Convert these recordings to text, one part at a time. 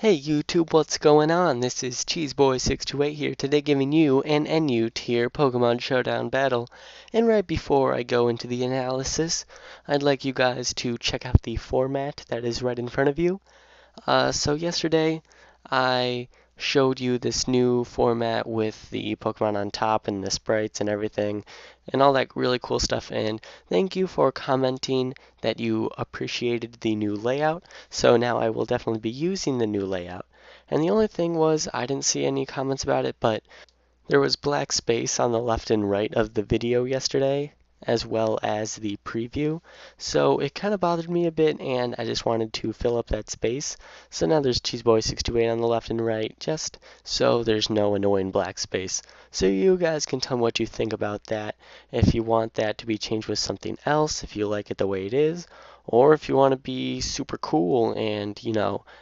Hey YouTube, what's going on? This is Cheeseboy628 here today giving you an NU tier Pokemon Showdown battle. And right before I go into the analysis, I'd like you guys to check out the format that is right in front of you. So yesterday I showed you this new format with the Pokemon on top and the sprites and everything and all that really cool stuff, and thank you for commenting that you appreciated the new layout. So now I will definitely be using the new layout. And the only thing was I didn't see any comments about it, but there was black space on the left and right of the video yesterday, as well as the preview, so it kind of bothered me a bit, and I just wanted to fill up that space. So now there's Cheeseboy628 on the left and right, just so there's no annoying black space. So you guys can tell me what you think about that, if you want that to be changed with something else, if you like it the way it is, or if you want to be super cool and,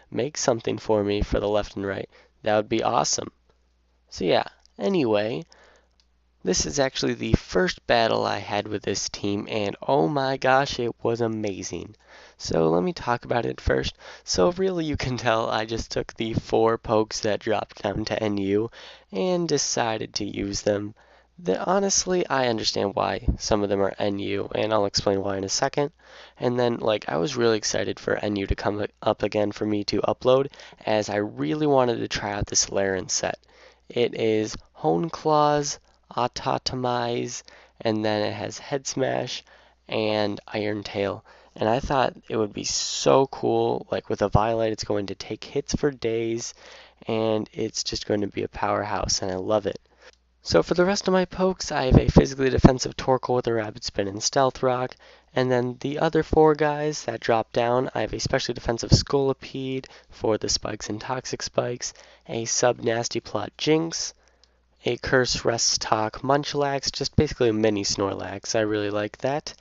make something for me for the left and right. That would be awesome. So yeah. Anyway, this is actually the first battle I had with this team, and oh my gosh, it was amazing. So let me talk about it first. So really you can tell I just took the 4 pokes that dropped down to NU and decided to use them. Honestly, I understand why some of them are NU, and I'll explain why in a second. And then, I was really excited for NU to come up again for me to upload, as I really wanted to try out this Laren set. It is Hone Claws, Autotomize, and then it has Head Smash and Iron Tail. And I thought it would be so cool, with a Violet it's going to take hits for days, and it's just going to be a powerhouse, and I love it. So for the rest of my pokes, I have a physically defensive Torkoal with a Rapid Spin and Stealth Rock, and then the other 4 guys that drop down, I have a specially defensive Scolipede for the spikes and toxic spikes, a Sub-Nasty Plot Jinx, a Curse Rest Talk Munchlax, just basically a mini Snorlax, I really like that,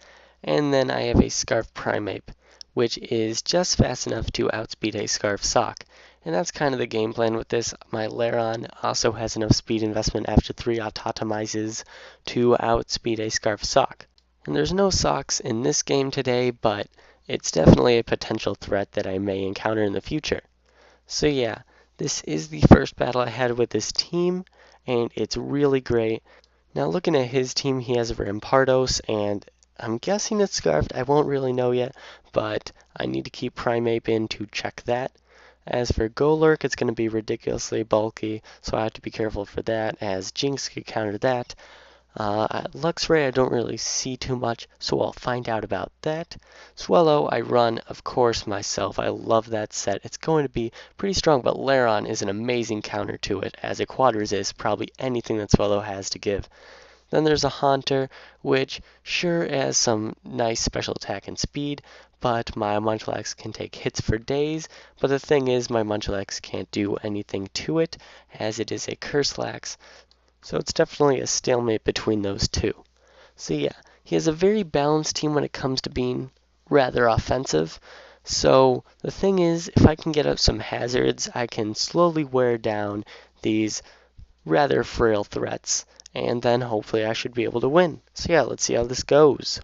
and then I have a Scarf Primeape, which is just fast enough to outspeed a Scarf Sock. And that's kind of the game plan with this. My Laren also has enough speed investment after 3 Autotomizes to outspeed a Scarf Sock. And there's no Socks in this game today, but it's definitely a potential threat that I may encounter in the future. So yeah, this is the first battle I had with this team, and it's really great. Now looking at his team, he has a Rampardos, and I'm guessing it's Scarfed. I won't really know yet, but I need to keep Primeape in to check that. As for Golurk, it's going to be ridiculously bulky, so I have to be careful for that, as Jinx could counter that. Luxray I don't really see too much, so I'll find out about that. Swellow I run, of course, myself. I love that set. It's going to be pretty strong, but Laren is an amazing counter to it, as a quad resist probably anything that Swellow has to give. Then there's a Haunter, which sure has some nice special attack and speed, but my Munchlax can take hits for days. But the thing is, my Munchlax can't do anything to it, as it is a Curselax. So it's definitely a stalemate between those two. So yeah, he has a very balanced team when it comes to being rather offensive. So the thing is, if I can get up some hazards, I can slowly wear down these rather frail threats, and then hopefully I should be able to win. So yeah, let's see how this goes.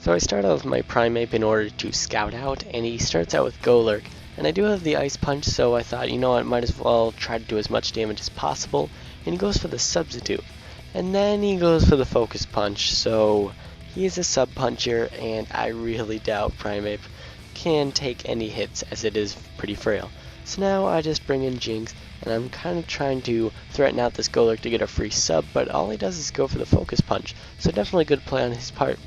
So I start out with my Primeape in order to scout out, and he starts out with Golurk. And I do have the Ice Punch, so I thought, you know what, might as well try to do as much damage as possible. And he goes for the Substitute. And then he goes for the Focus Punch, so he is a Sub Puncher, and I really doubt Primeape can take any hits, as it is pretty frail. So now I just bring in Jinx, and I'm kind of trying to threaten out this Golurk to get a free sub, but all he does is go for the Focus Punch, so definitely good play on his part.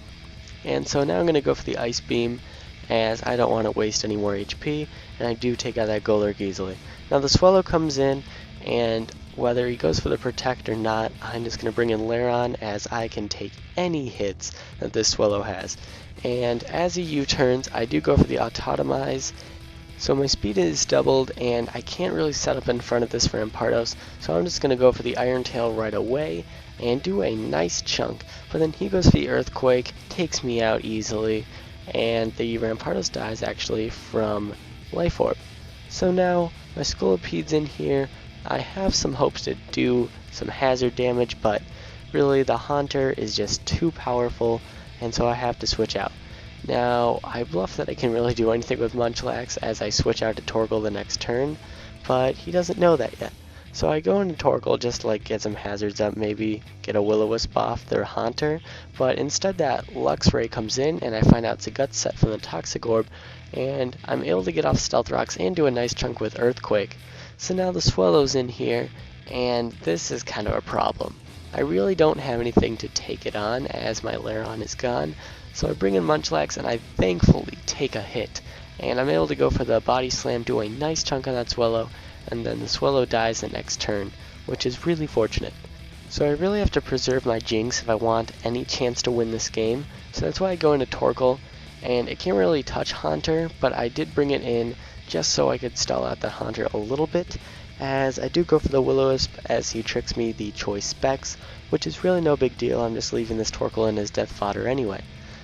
And so now I'm going to go for the Ice Beam, as I don't want to waste any more HP, and I do take out that Golurk easily. Now the Swellow comes in, and whether he goes for the Protect or not, I'm just going to bring in Laren, as I can take any hits that this Swellow has. And as he U-turns, I do go for the Autotomize, so my speed is doubled, and I can't really set up in front of this Rampardos, so I'm just going to go for the Iron Tail right away and do a nice chunk. But then he goes for the Earthquake, takes me out easily, and the Rampardos dies actually from Life Orb. So now my Scolipede's in here. I have some hopes to do some hazard damage, but really the Haunter is just too powerful, and so I have to switch out. Now, I bluff that I can really do anything with Munchlax as I switch out to Torkoal the next turn, but he doesn't know that yet. So I go into Torkoal just to like get some hazards up, maybe get a Will-O-Wisp off their Haunter, but instead that Luxray comes in and I find out it's a Gut set from the Toxic Orb, and I'm able to get off Stealth Rocks and do a nice chunk with Earthquake. So now the Swellow's in here, and this is kind of a problem. I really don't have anything to take it on as my Lairon is gone, so I bring in Munchlax and I thankfully take a hit. And I'm able to go for the Body Slam, do a nice chunk on that Swellow, and then the Swellow dies the next turn, which is really fortunate. So I really have to preserve my Jinx if I want any chance to win this game, so that's why I go into Torkoal, and it can't really touch Haunter, but I did bring it in just so I could stall out the Haunter a little bit, as I do go for the Will-O-Wisp as he tricks me the Choice Specs, which is really no big deal. I'm just leaving this Torkoal in as death fodder anyway.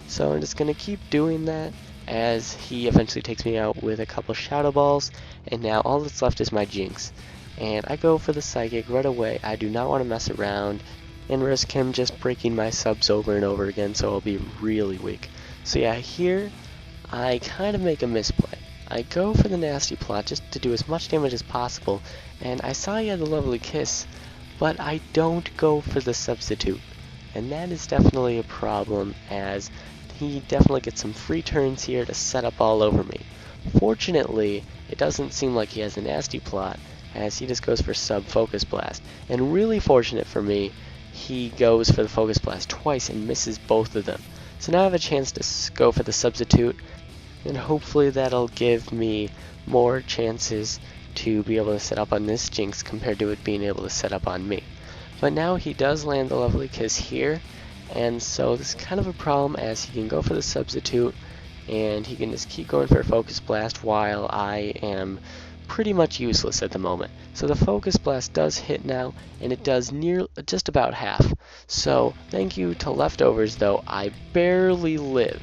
So I'm just going to keep doing that as he eventually takes me out with a couple Shadow Balls, and now all that's left is my Jinx. And I go for the Psychic right away. I do not want to mess around and risk him just breaking my subs over and over again, so I'll be really weak. So yeah, here I kind of make a misplay. I go for the Nasty Plot just to do as much damage as possible, and I saw he had the Lovely Kiss, but I don't go for the Substitute. And that is definitely a problem, as he definitely gets some free turns here to set up all over me. Fortunately, it doesn't seem like he has a Nasty Plot, as he just goes for Focus Blast. And really fortunate for me, he goes for the Focus Blast twice and misses both of them. So now I have a chance to go for the Substitute, and hopefully that'll give me more chances to be able to set up on this Jinx compared to it being able to set up on me. But now he does land the Lovely Kiss here, and so this is kind of a problem as he can go for the Substitute, and he can just keep going for a Focus Blast while I am pretty much useless at the moment. So the Focus Blast does hit now, and it does just about half. So thank you to Leftovers though, I barely live.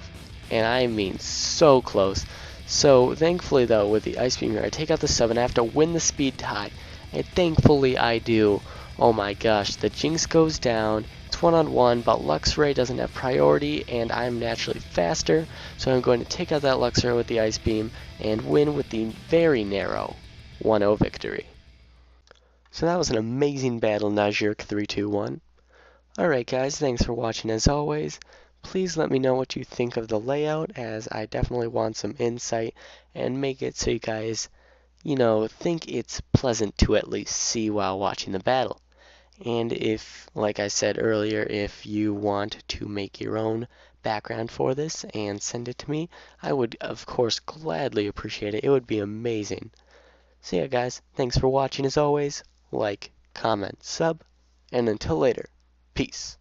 And I mean so close. So thankfully though, with the Ice Beam here, I take out the sub and I have to win the speed tie. And thankfully I do. Oh my gosh, the Jinx goes down. It's 1-on-1, but Luxray doesn't have priority, and I'm naturally faster. So I'm going to take out that Luxray with the Ice Beam and win with the very narrow 1-0 victory. So that was an amazing battle, Najerk321. Alright guys, thanks for watching as always. Please let me know what you think of the layout, as I definitely want some insight and make it so you guys, think it's pleasant to at least see while watching the battle. And if, like I said earlier, if you want to make your own background for this and send it to me, I would of course gladly appreciate it. It would be amazing. So yeah guys, thanks for watching as always. Like, comment, sub, and until later, peace.